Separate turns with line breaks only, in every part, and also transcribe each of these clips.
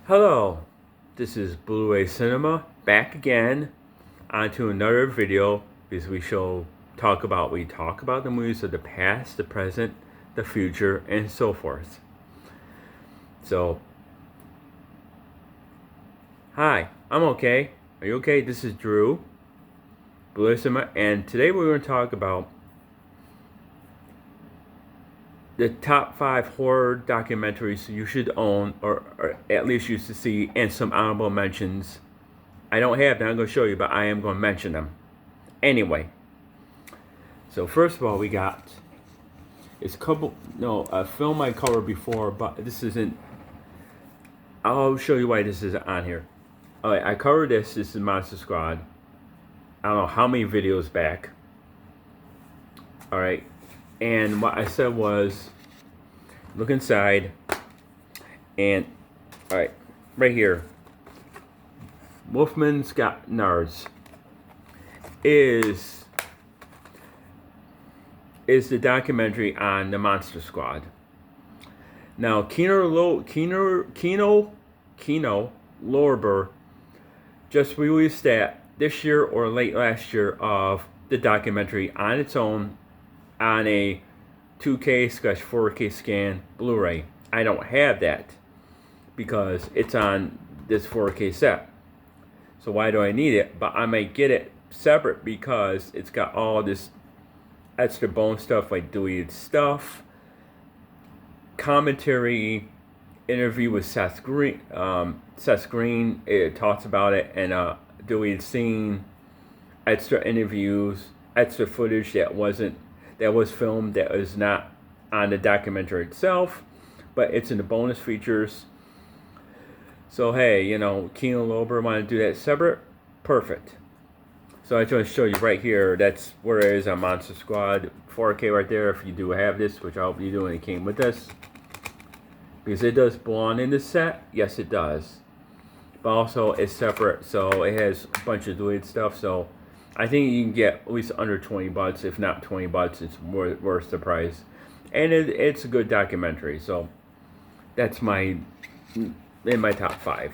Hello, this is Blu-ray Cinema back again onto another video because we talk about the movies of the past, the present, the future, and so forth. So, hi, I'm okay. Are you okay? This is Drew, Blu-ray Cinema, and today we're going to talk about the top 5 horror documentaries you should own, or at least you should see, and some honorable mentions. I don't have them, I'm going to show you, but I am going to mention them. Anyway, so first of all, we got a film I covered before, but this isn't. I'll show you why this isn't on here. Alright, I covered this. This is Monster Squad. I don't know how many videos back. Alright, and what I said was, look inside, and alright, right here, Wolfman's Got Nards is the documentary on the Monster Squad. Now, Kino Lorber just released that this year or late last year of the documentary on its own on a 2K/4K scan Blu-ray. I don't have that because it's on this 4K set. So why do I need it? But I might get it separate because it's got all this extra bone stuff like deleted stuff, commentary, interview with Seth Green. It talks about it, and deleted scene, extra interviews, extra footage that was filmed that was not on the documentary itself, but it's in the bonus features. So hey, Kino Lorber want to do that separate? Perfect. So I just want to show you right here. That's where it is on Monster Squad 4K right there. If you do have this, which I hope you do, and it came with this, because it does belong in this set. Yes, it does. But also it's separate, so it has a bunch of deleted stuff. So I think you can get at least under $20, if not $20. It's worth the price, and it's a good documentary. So that's in my top 5,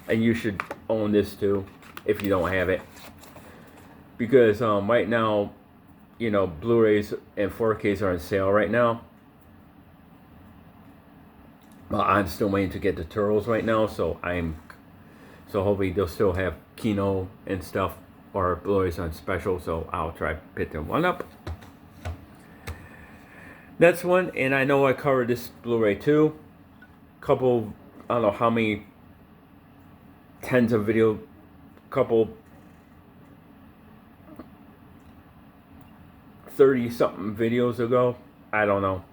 and you should own this too if you don't have it, because right now, Blu-rays and 4Ks are on sale right now. Well, I'm still waiting to get the Turtles right now, so hopefully they'll still have Kino and stuff, or Blu-rays on special, so I'll try to pick them one up. Next one, and I know I covered this Blu-ray too. Couple, I don't know how many tens of video, couple 30-something videos ago. I don't know.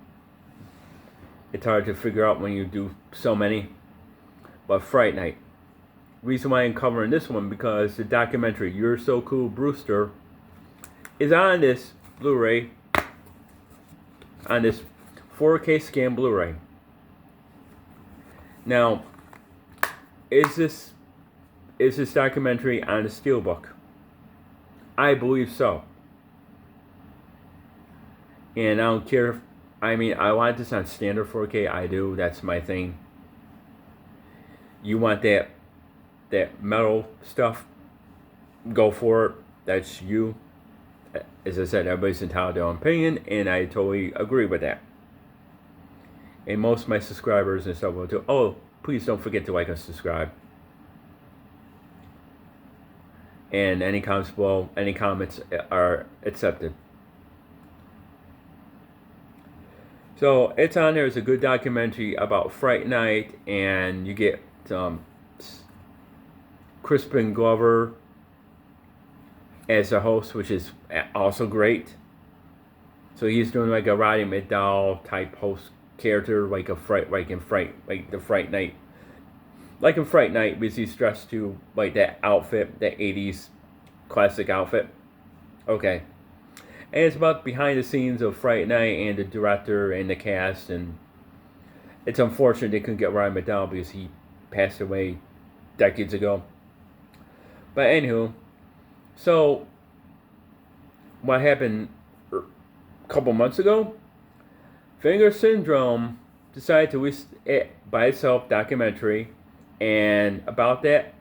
It's hard to figure out when you do so many. But Fright Night. Reason why I'm covering this one, because the documentary You're So Cool, Brewster is on this Blu-ray, on this 4K scan Blu-ray. Now, is this documentary on the Steelbook? I believe so. And I don't care if, I want this on standard 4K. I do. That's my thing. You want that metal stuff, go for it. That's you. As I said, everybody's entitled to their own opinion, and I totally agree with that. And most of my subscribers and stuff will do. Oh, please don't forget to like and subscribe. And any comments below, any comments are accepted. So it's on there. It's a good documentary about Fright Night, and you get Crispin Glover as the host, which is also great. So he's doing like a Roddy McDowell type host character, like in Fright Night, because he's dressed to like that outfit, that 80s classic outfit. Okay. And it's about behind the scenes of Fright Night and the director and the cast, and it's unfortunate they couldn't get Ryan McDowell because he passed away decades ago. But anywho, so what happened a couple months ago? Finger Syndrome decided to release it by itself, documentary, and about that,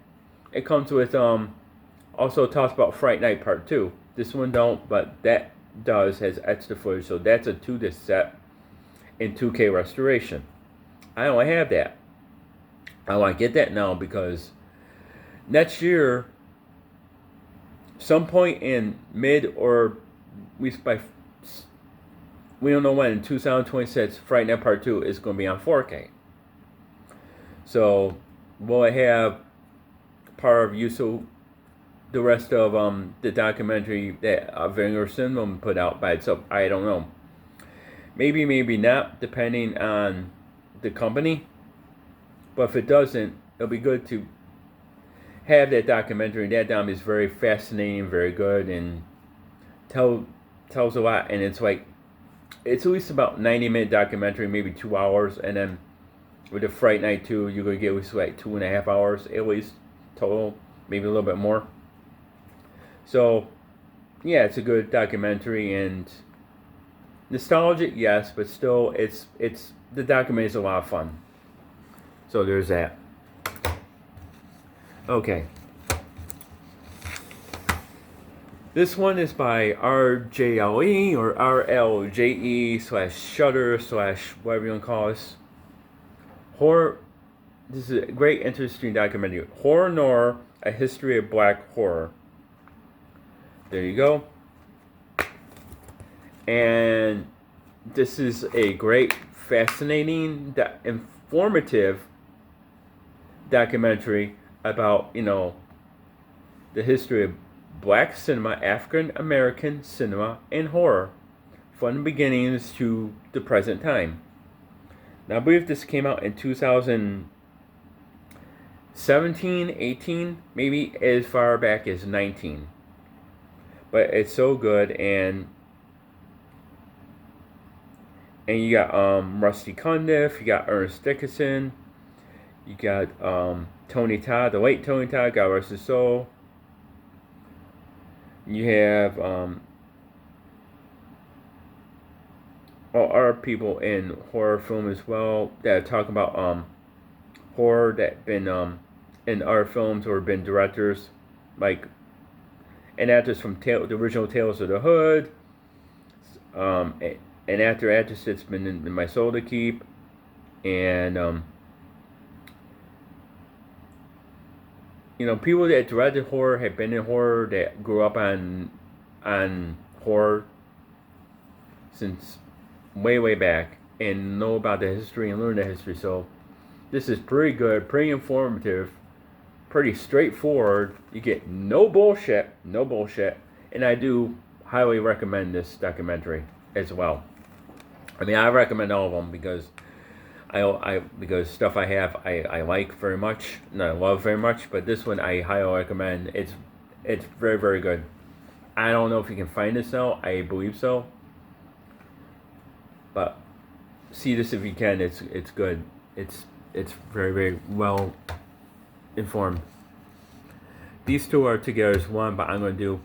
it comes with also talks about Fright Night Part 2. This one don't, but that does, has extra footage, so that's a 2-disc set in 2K restoration. I don't have that. I want to get that now because next year, some point in mid or we don't know when, in 2026, Fright Night Part 2 is going to be on 4K. So will I have part of the rest of the documentary that Vinegar Syndrome put out by itself? I don't know. Maybe, maybe not, depending on the company. But if it doesn't, it'll be good to have that documentary. That documentary is very fascinating, very good, and tells a lot. And it's like, it's at least about 90-minute documentary, maybe 2 hours, and then with the Fright Night 2, you're gonna get at least like 2.5 hours at least total, maybe a little bit more. So, yeah, it's a good documentary and nostalgic, yes, but still, it's the documentary is a lot of fun. So there's that. Okay. This one is by RJLE or RLJE/Shutter/whatever you want to call this. Horror. This is a great, interesting documentary. Horror Noir: A History of Black Horror. There you go. And this is a great, fascinating, informative documentary about, the history of Black cinema, African American cinema, and horror, from the beginnings to the present time. Now, I believe this came out in 2017, 18, maybe as far back as 19. But it's so good, and you got Rusty Cundiff, you got Ernest Dickinson, you got Tony Todd, the late Tony Todd, God rest his soul. You have all other people in horror film as well that talk about horror that been in other films or been directors, like an actress from the original Tales of the Hood, an actress that's been in My Soul to Keep, and people that directed horror, have been in horror, that grew up on horror since way back, and know about the history and learn the history. So this is pretty good, pretty informative, pretty straightforward. You get no bullshit, and I do highly recommend this documentary as well. I mean, I recommend all of them because because stuff I like very much and I love very much, but this one I highly recommend. It's very, very good. I don't know if you can find this now. I believe so, but see this if you can. It's good. It's very, very well informed. These two are together as one, but I'm going to do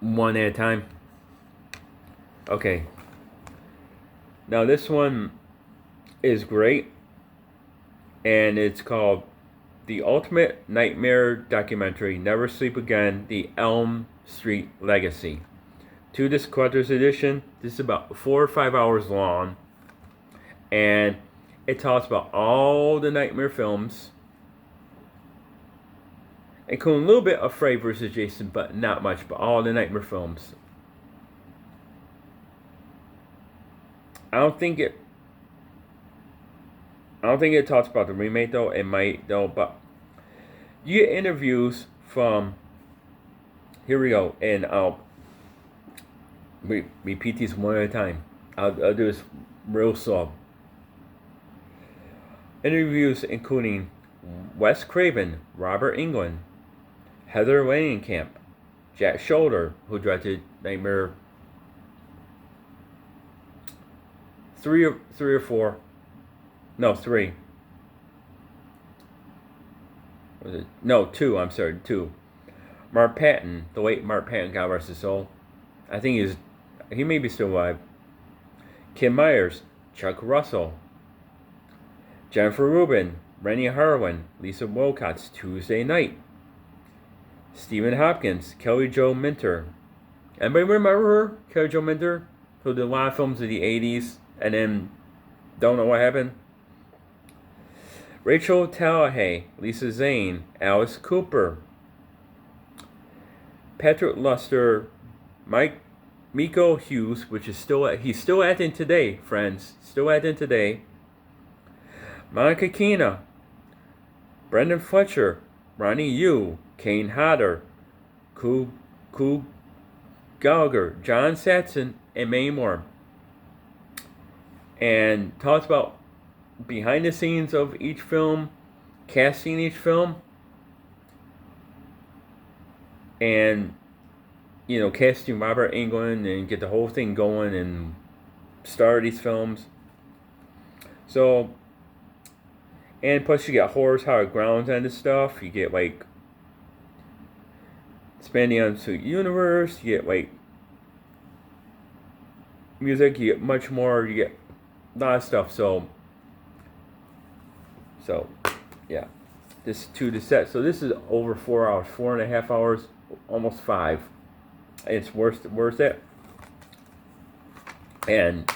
one at a time. Okay. Now this one is great, and it's called The Ultimate Nightmare Documentary, Never Sleep Again, The Elm Street Legacy. 2-disc collector's edition. This is about 4 or 5 hours long, and it talks about all the nightmare films, including a little bit of Freddy vs. Jason, but not much, but all the nightmare films. I don't think it talks about the remake though. It might though, but you get interviews from. Here we go, and I'll repeat these one at a time. I'll do this real slow. Interviews including Wes Craven, Robert Englund, Heather Langenkamp, Jack Shoulder, who directed Nightmare 3 or 4. No, 3. Was it? No, 2. I'm sorry, 2. Mark Patton, the late Mark Patton, God rest his soul. I think he may be still alive. Kim Myers, Chuck Russell, Jennifer Rubin, Rennie Harlan, Lisa Wilcox, Tuesday Night. Stephen Hopkins, Kelly Jo Minter. Anybody remember her? Kelly Jo Minter? Who did a lot of films of the 80s and then don't know what happened? Rachel Tallahay, Lisa Zane, Alice Cooper, Patrick Luster, Miko Hughes, which is he's still acting today, friends. Still acting today. Monica Keena, Brendan Fletcher, Ronnie Yu, Kane Hodder, Ku Gallagher, John Saxon, and many more. And talks about behind the scenes of each film, casting each film, and casting Robert Englund and get the whole thing going and star these films. So, and plus you get Horror's Higher Grounds on this stuff. You get like expanding onto universe. You get music. You get much more. You get a lot of stuff. So yeah, this to the set. So this is over 4 hours, 4.5 hours, almost 5. It's worth it. And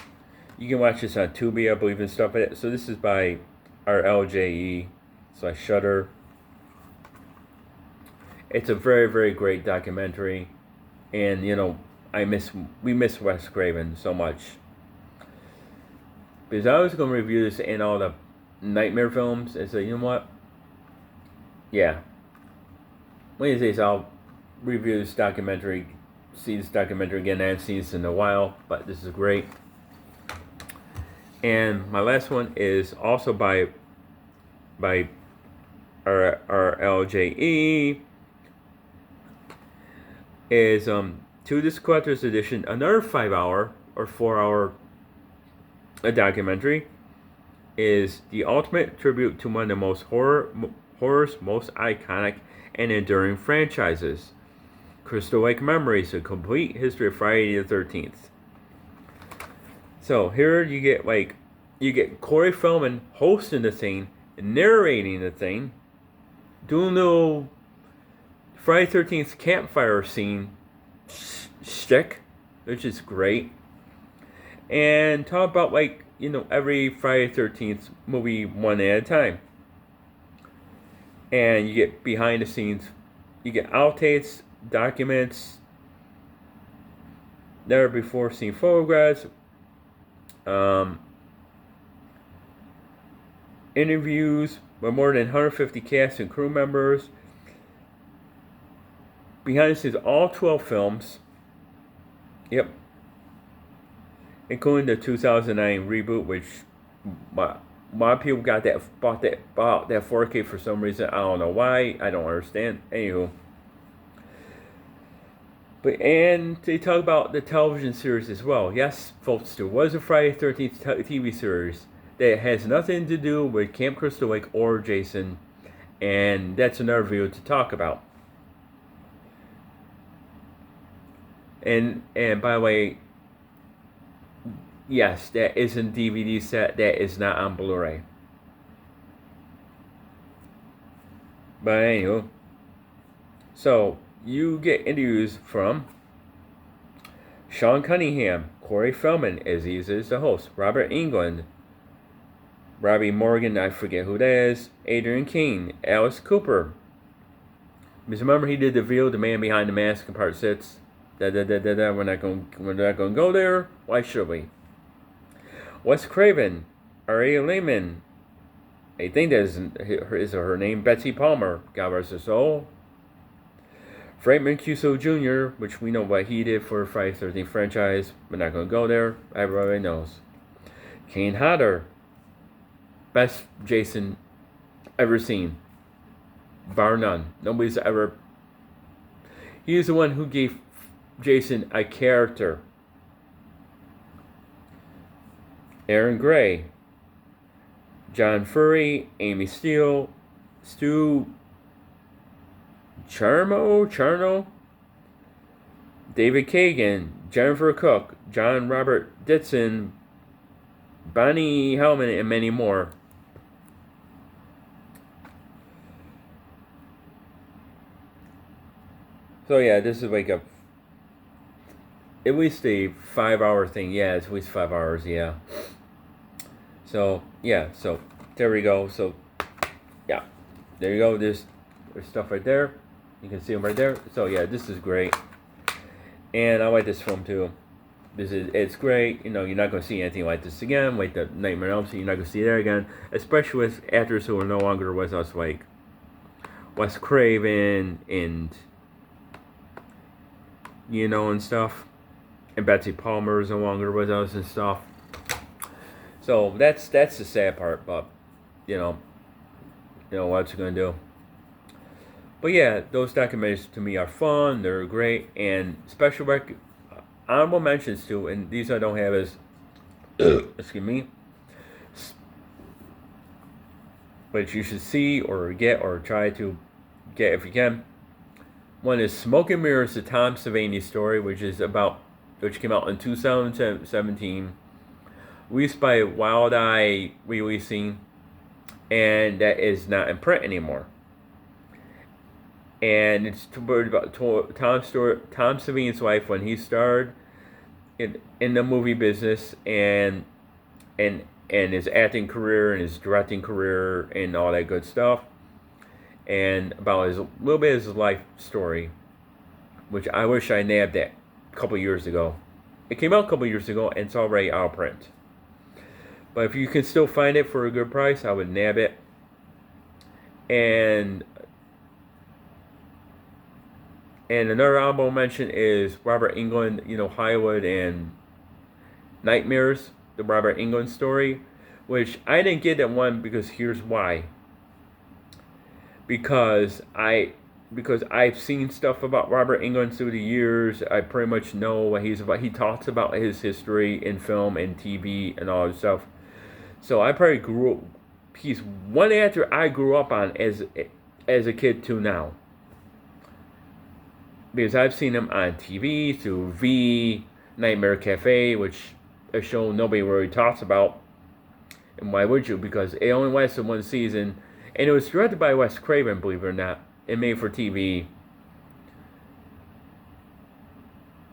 you can watch this on Tubi, I believe, and stuff like that. So this is by our LJE/Shudder. It's a very, very great documentary, and we miss Wes Craven so much. Because I was going to review this and all the Nightmare films, and so you know what? Yeah. Wednesdays I'll review this documentary, see this documentary again. I haven't seen this in a while, but this is great. And my last one is also by our LJE, is to this collector's edition, another 5-hour or 4-hour documentary, is the ultimate tribute to one of the most horror's most iconic and enduring franchises, Crystal Lake Memories: A Complete History of Friday the 13th. So here you get Corey Feldman hosting the thing, narrating the thing, doing little Friday 13th campfire scene shtick, which is great, and talk about every Friday 13th movie one at a time. And you get behind the scenes, you get outtakes, documents, never before seen photographs, interviews with more than 150 cast and crew members, behind the scenes, all 12 films, yep, including the 2009 reboot, which a lot of people bought that 4K for some reason. I don't know why. I don't understand. Anywho. And they talk about the television series as well. Yes, folks, there was a Friday 13th TV series that has nothing to do with Camp Crystal Lake or Jason, and that's another video to talk about. And by the way, yes, that is a DVD set. That is not on Blu-ray. But anyway, so you get interviews from Sean Cunningham, Corey Feldman, as he is the host, Robert Englund, Robbie Morgan, I forget who that is, Adrian King, Alice Cooper. Because remember he did the video, The Man Behind the Mask in Part 6. We're not gonna go there. Why should we? Wes Craven, Aria Lehman, I think that is her name, Betsy Palmer, God rest her soul. Frank Mancuso Jr., which we know what he did for the Friday 13th franchise. We're not gonna go there. Everybody knows. Kane Hodder, best Jason ever seen, bar none. Nobody's ever. He's the one who gave Jason a character. Aaron Gray, John Furry, Amy Steele, Stu Charno, David Kagan, Jennifer Cook, John Robert Ditson, Bonnie Hellman, and many more. So yeah, this is like a at least a 5 hour thing. Yeah, it's at least 5 hours. Yeah. So yeah, so there we go. So yeah, there you go. There's stuff right there. You can see them right there. So yeah, this is great, and I like this film too. It's great. You know, you're not gonna see anything like this again. Like the Nightmare on Elm Street, you're not gonna see that again. Especially with actors who are no longer with us, like Wes Craven and and stuff. And Betsy Palmer is no longer with us and stuff. So that's the sad part, but you know, what you gonna do. But yeah, those documentaries to me are fun. They're great, and honorable mentions too. And these I don't have as excuse me, but you should see or get or try to get if you can. One is Smoke and Mirrors, the Tom Savini story, which came out in 2017, released by Wild Eye Releasing, and that is not in print anymore. And it's about Tom Savini's life when he started in the movie business and his acting career and his directing career and all that good stuff, and about a little bit of his life story, which I wish I nabbed that a couple years ago. It came out a couple years ago and it's already out of print. But if you can still find it for a good price, I would nab it. And another honorable mention is Robert Englund, Hollywood and Nightmares, the Robert Englund story, which I didn't get that one because here's why. Because I've seen stuff about Robert Englund through the years. I pretty much know what he's about. He talks about his history in film and TV and all that stuff. So I probably grew up. He's one actor I grew up on as a kid to now. Because I've seen him on TV through V, Nightmare Cafe, which a show nobody really talks about. And why would you? Because it only lasted one season. And it was directed by Wes Craven, believe it or not. It made for TV.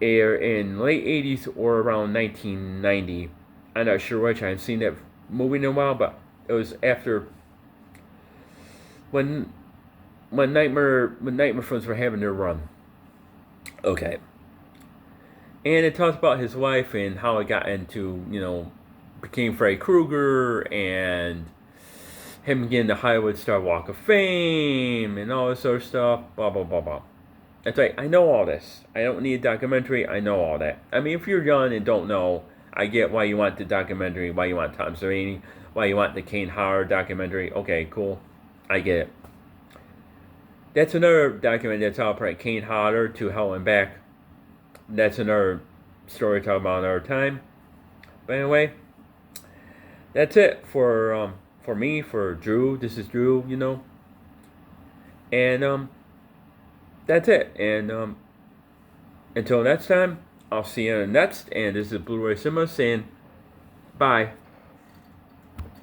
Aired in late 80s or around 1990. I'm not sure which. I haven't seen that movie in a while, but it was after when Nightmare films were having their run. Okay. And it talks about his life and how it got into, became Freddy Krueger and him getting the Hollywood Star Walk of Fame and all this sort of stuff, blah, blah, blah, blah. It's like, I know all this. I don't need a documentary. I know all that. I mean, if you're young and don't know, I get why you want the documentary, why you want Tom Savini, why you want the Kane Hodder documentary. Okay, cool. I get it. That's another documentary that's out right, Kane Hodder to Hell and Back. That's another story to talk about another time. But anyway, that's it for me, for Drew. This is Drew, And that's it. And until next time, I'll see you in the next. And this is Blu-ray Cinema saying bye.